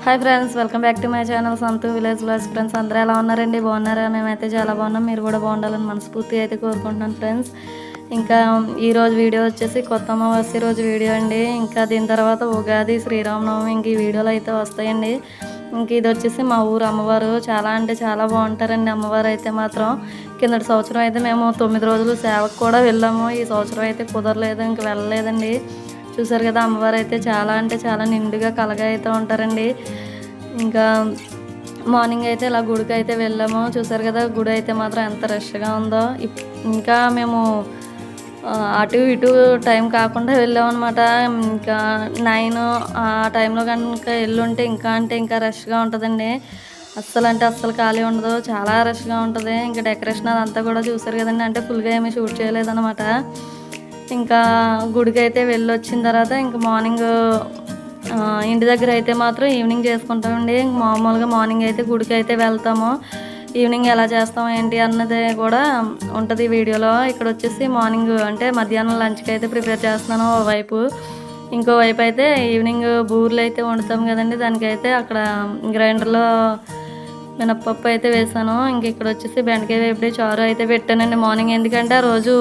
Hi friends, welcome back to my channel Santhu village vlogs. Friends అందరూ ఎలా ఉన్నారండి? బాగున్నారా? మేమైతే చాలా బాగున్నాం. మీరు కూడా బాగుండాలని మనస్ఫూర్తిగా అయితే కోరుకుంటున్నాను ఫ్రెండ్స్. ఇంకా ఈరోజు వీడియో వచ్చేసి కొత్త అమావాస్య రోజు వీడియో అండి. ఇంకా దీని తర్వాత ఉగాది, శ్రీరామనవమి ఇంక ఈ వీడియోలు అయితే వస్తాయండి. ఇంక ఇది వచ్చేసి మా ఊరు అమ్మవారు. చాలా అంటే చాలా బాగుంటారండి అమ్మవారు అయితే మాత్రం. కిందటి సంవత్సరం అయితే మేము 9 రోజులు సేవకు కూడా వెళ్ళాము. ఈ సంవత్సరం అయితే కుదరలేదు, ఇంక వెళ్ళలేదండి. చూసారు కదా, అమ్మవారు అయితే చాలా అంటే చాలా నిండుగా కలగా అయితే ఉంటారండి. ఇంకా మార్నింగ్ అయితే ఇలా గుడికి అయితే వెళ్ళాము. చూసారు కదా, గుడి అయితే మాత్రం ఎంత రష్గా ఉందో. ఇంకా మేము అటు ఇటు టైం కాకుండా వెళ్ళామన్నమాట. ఇంకా 9 ఆ టైంలో కనుక వెళ్ళుంటే ఇంకా అంటే ఇంకా రష్గా ఉంటుందండి. అస్సలు అంటే అస్సలు ఖాళీ ఉండదు, చాలా రష్గా ఉంటుంది. ఇంకా డెకరేషన్ అదంతా కూడా చూసారు కదండి, అంటే ఫుల్గా ఏమీ షూట్ చేయలేదన్నమాట. ఇంకా గుడికి అయితే వెళ్ళొచ్చిన తర్వాత ఇంకా మార్నింగ్ ఇంటి దగ్గర అయితే మాత్రం ఈవినింగ్ చేసుకుంటామండి. మామూలుగా మార్నింగ్ అయితే గుడికి అయితే వెళ్తాము. ఈవినింగ్ ఎలా చేస్తాం ఏంటి అన్నది కూడా ఉంటుంది వీడియోలో. ఇక్కడ వచ్చేసి మార్నింగ్ అంటే మధ్యాహ్నం లంచ్కి అయితే ప్రిపేర్ చేస్తున్నాను ఓవైపు. ఇంకోవైపు అయితే ఈవినింగ్ బూరెలు అయితే వండుతాం కదండి, దానికైతే అక్కడ గ్రైండర్లో మినప్పప్పు అయితే వేసాను. ఇంక ఇక్కడ వచ్చేసి బెండకాయ వేపుడు చారు అయితే పెట్టానండి మార్నింగ్. ఎందుకంటే ఆ రోజు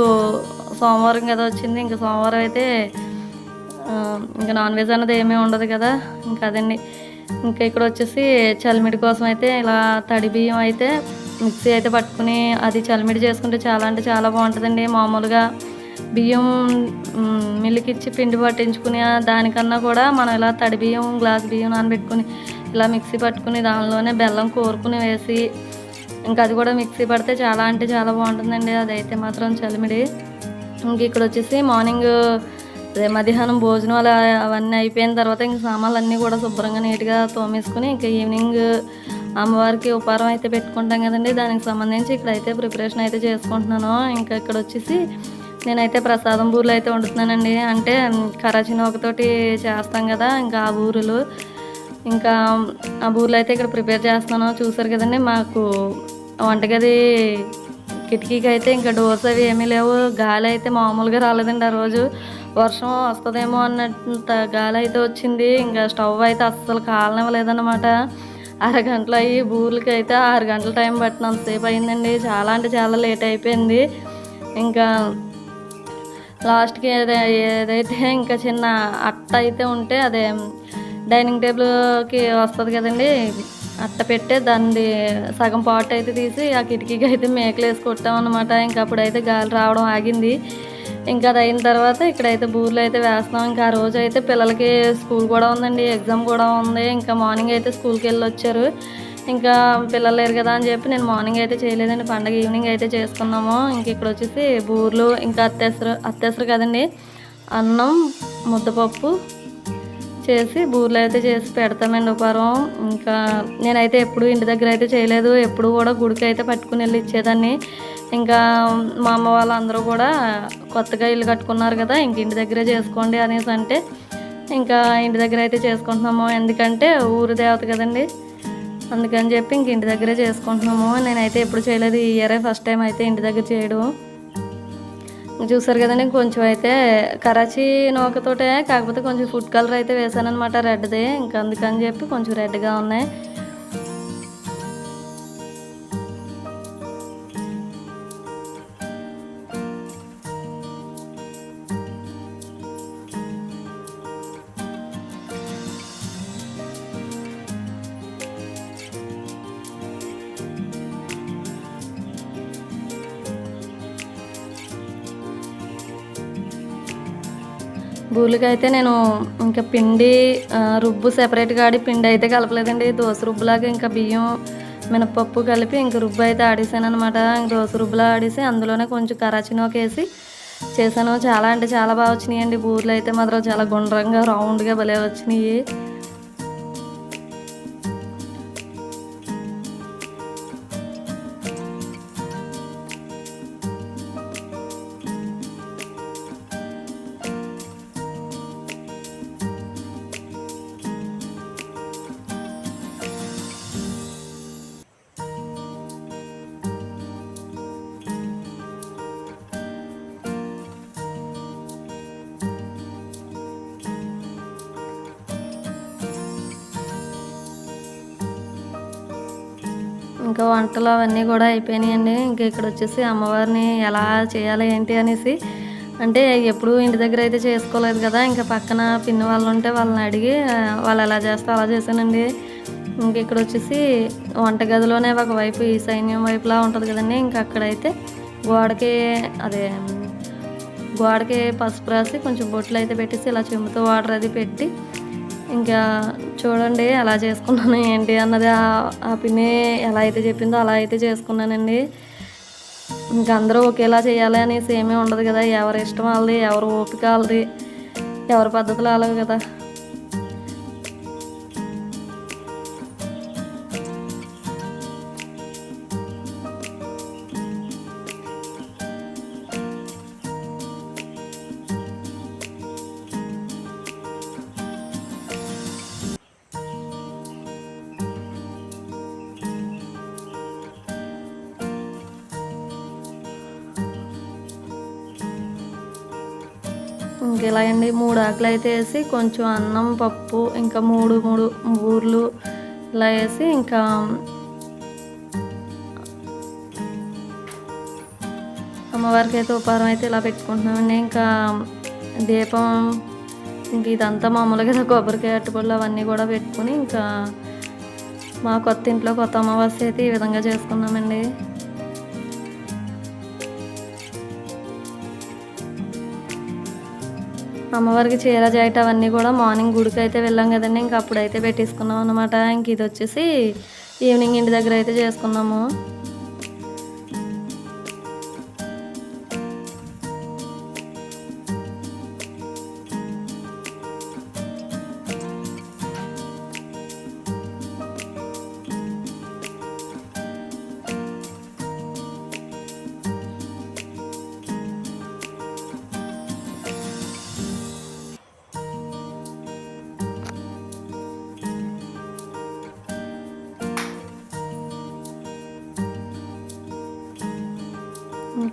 సోమవారం కదా వచ్చింది, ఇంకా సోమవారం అయితే ఇంకా నాన్ వెజ్ అన్నది ఏమీ ఉండదు కదా, ఇంకా అదండి. ఇంకా ఇక్కడ వచ్చేసి చలిమిడి కోసం అయితే ఇలా తడి బియ్యం అయితే మిక్సీ అయితే పట్టుకుని అది చలిమిడి చేసుకుంటే చాలా అంటే చాలా బాగుంటుందండి. మామూలుగా బియ్యం మిల్లుకి ఇచ్చి పిండి పట్టించుకుని దానికన్నా కూడా మనం ఇలా తడి బియ్యం గ్లాస్ బియ్యం నానబెట్టుకుని ఇలా మిక్సీ పట్టుకుని దానిలోనే బెల్లం కోరుకుని వేసి ఇంకా అది కూడా మిక్సీ పడితే చాలా అంటే చాలా బాగుంటుందండి. అదైతే మాత్రం చలిమిడి. ఇంక ఇక్కడ వచ్చేసి మార్నింగ్ అదే మధ్యాహ్నం భోజనం అలా అవన్నీ అయిపోయిన తర్వాత ఇంక సామాన్లు అన్నీ కూడా శుభ్రంగా నీట్గా తోమేసుకుని ఇంకా ఈవినింగ్ అమ్మవారికి ఉపహారం అయితే పెట్టుకుంటాం కదండి, దానికి సంబంధించి ఇక్కడైతే ప్రిపరేషన్ అయితే చేసుకుంటున్నాను. ఇంకా ఇక్కడ వచ్చేసి నేనైతే ప్రసాదం బూరెలు అయితే వండుతున్నానండి. అంటే కరాచీని ఒకతోటి చేస్తాం కదా, ఇంకా ఆ బూరెలు, ఇంకా ఆ బూరెలు అయితే ఇక్కడ ప్రిపేర్ చేస్తున్నాను. చూసారు కదండి, మాకు వంటగది కిటికీకి అయితే ఇంకా డోర్స్ అవి ఏమీ లేవు. గాలి అయితే మామూలుగా రాలేదండి. ఆ రోజు వర్షం వస్తుందేమో అన్నంత గాలి అయితే వచ్చింది. ఇంకా స్టవ్ అయితే అస్సలు కాలనివ్వలేదన్నమాట. అరగంటలు అయ్యి బూర్లకి అయితే 6 గంటల టైం పట్టినంతసేపు అయిందండి. చాలా అంటే చాలా లేట్ అయిపోయింది. ఇంకా లాస్ట్కి ఏదైతే ఇంకా చిన్న అట్ట అయితే ఉంటే అదే డైనింగ్ టేబుల్కి వస్తుంది కదండి, అట్ట పెట్టే దాన్ని సగం పాట్ అయితే తీసి ఆ కిటికీకి అయితే మేకలు వేసి కొట్టామన్నమాట. ఇంకా అప్పుడైతే గాలి రావడం ఆగింది. ఇంకా అది అయిన తర్వాత ఇక్కడైతే బూర్లు అయితే వేస్తున్నాం. ఇంకా ఆ రోజు అయితే పిల్లలకి స్కూల్ కూడా ఉందండి, ఎగ్జామ్ కూడా ఉంది. ఇంకా మార్నింగ్ అయితే స్కూల్కి వెళ్ళి వచ్చారు. ఇంకా పిల్లలు లేరు కదా అని చెప్పి నేను మార్నింగ్ అయితే చేయలేదండి, పండగ ఈవినింగ్ అయితే చేసుకున్నాము. ఇంక ఇక్కడ వచ్చేసి బూర్లు ఇంకా అత్తెసరు కదండి, అన్నం ముద్దపప్పు చేసి బూరెలు అయితే చేసి పెడతామండి ఉపహారం. ఇంకా నేనైతే ఎప్పుడు ఇంటి దగ్గర అయితే చేయలేదు, ఎప్పుడు కూడా గుడికి అయితే పట్టుకుని వెళ్ళి ఇచ్చేదాన్ని. ఇంకా మా అమ్మ వాళ్ళందరూ కూడా కొత్తగా ఇల్లు కట్టుకున్నారు కదా, ఇంక ఇంటి దగ్గరే చేసుకోండి అనేసి అంటే ఇంకా ఇంటి దగ్గర అయితే చేసుకుంటున్నాము. ఎందుకంటే ఊరు దేవత కదండి, అందుకని చెప్పి ఇంక ఇంటి దగ్గరే చేసుకుంటున్నాము. నేనైతే ఎప్పుడు చేయలేదు, ఈ ఇయరే ఫస్ట్ టైం అయితే ఇంటి దగ్గర చేయడం. చూసారు కదండి, కొంచెం అయితే కరాచీ నూకతోటే, కాకపోతే కొంచెం ఫుడ్ కలర్ అయితే వేసాను అనమాట, రెడ్దే. ఇంకా అందుకని చెప్పి కొంచెం రెడ్గా ఉన్నాయి. బూరెలకి అయితే నేను ఇంకా పిండి రుబ్బు సెపరేట్గా ఆడి పిండి అయితే కలపలేదండి. దోశ రుబ్బులాగా ఇంకా బియ్యం మినపప్పు కలిపి ఇంకా రుబ్బు అయితే ఆడేసాను అనమాట. ఇంక దోశ రుబ్బులా ఆడేసి అందులోనే కొంచెం కరాచీ నూక వేసి చేశాను. చాలా అంటే చాలా బాగా వచ్చినాయండి బూరెలు అయితే మాత్రం, చాలా గుండ్రంగా రౌండ్గా భలే వచ్చినాయి. ఇంకా వంటలు అవన్నీ కూడా అయిపోయినాయండి. ఇంకా ఇక్కడ వచ్చేసి అమ్మవారిని ఎలా చేయాలి ఏంటి అనేసి, అంటే ఎప్పుడు ఇంటి దగ్గర అయితే చేసుకోలేదు కదా, ఇంకా పక్కన పిన్ని వాళ్ళు ఉంటే వాళ్ళని అడిగి వాళ్ళు ఎలా చేస్తే అలా చేశానండి. ఇంక ఇక్కడ వచ్చేసి వంటగదిలోనే ఒకవైపు ఈ సైన్యం వైపులా ఉంటుంది కదండి, ఇంకా అక్కడైతే గోడకి అదే గోడకి పసుపు రాసి కొంచెం బొట్లు అయితే పెట్టేసి ఇలా చెంబుతో వాటర్ అది పెట్టి, ఇంకా చూడండి ఎలా చేసుకున్నాను ఏంటి అన్నది ఆ పిన్ని ఎలా అయితే చెప్పిందో అలా అయితే చేసుకున్నానండి. ఇంకా అందరూ ఒకేలా చేయాలి అనేసి ఏమీ ఉండదు కదా, ఎవరి ఇష్టం వాళ్ళది, ఎవరు ఓపిక వాళ్ళది, ఎవరి పద్ధతులు అలాగే కదా. ఇంక ఇలాగండి 3 ఆకులు అయితే వేసి కొంచెం అన్నం పప్పు ఇంకా 3 బూర్లు ఇలా వేసి ఇంకా అమ్మవారికి అయితే ఉపహారం అయితే ఇలా పెట్టుకుంటున్నామండి. ఇంకా దీపం ఇంక ఇదంతా మామూలుగా కొబ్బరికాయ అట్టుపళ్ళు అవన్నీ కూడా పెట్టుకుని ఇంకా మా కొత్త ఇంట్లో కొత్త అమావాస్య అయితే ఈ విధంగా చేసుకున్నామండి. అమ్మవారికి చీర జాయిట్ అవన్నీ కూడా మార్నింగ్ గుడికి అయితే వెళ్ళాం కదండి, ఇంక అప్పుడైతే పెట్టేసుకున్నాం అనమాట. ఇంక ఇది వచ్చేసి ఈవినింగ్ ఇంటి దగ్గర అయితే చేసుకున్నాము.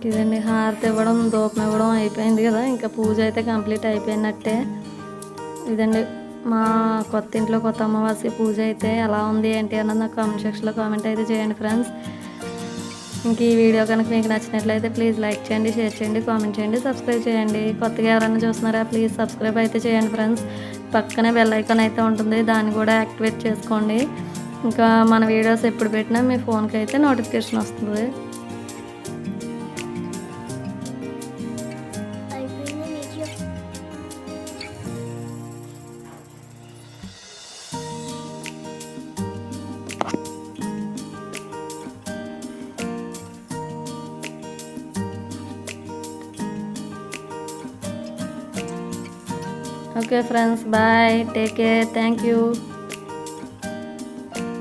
ఇదండి హారతి ఇవ్వడం ధూపం ఇవ్వడం అయిపోయింది కదా, ఇంకా పూజ అయితే కంప్లీట్ అయిపోయినట్టే. ఇదండి మా కొత్త ఇంట్లో కొత్త అమావాస్య పూజ అయితే ఎలా ఉంది ఏంటి అన్నది నాకు కామెంట్ సెక్షన్లో కామెంట్ అయితే చేయండి ఫ్రెండ్స్. ఇంక ఈ వీడియో కనుక మీకు నచ్చినట్లయితే ప్లీజ్ లైక్ చేయండి, షేర్ చేయండి, కామెంట్ చేయండి, సబ్స్క్రైబ్ చేయండి. కొత్తగా ఎవరైనా చూస్తున్నారా ప్లీజ్ సబ్స్క్రైబ్ అయితే చేయండి ఫ్రెండ్స్. పక్కనే బెల్ ఐకాన్ అయితే ఉంటుంది, దాన్ని కూడా యాక్టివేట్ చేసుకోండి. ఇంకా మన వీడియోస్ ఎప్పుడు పెట్టినా మీ ఫోన్కి అయితే నోటిఫికేషన్ వస్తుంది. Okay friends, bye, take care, thank you.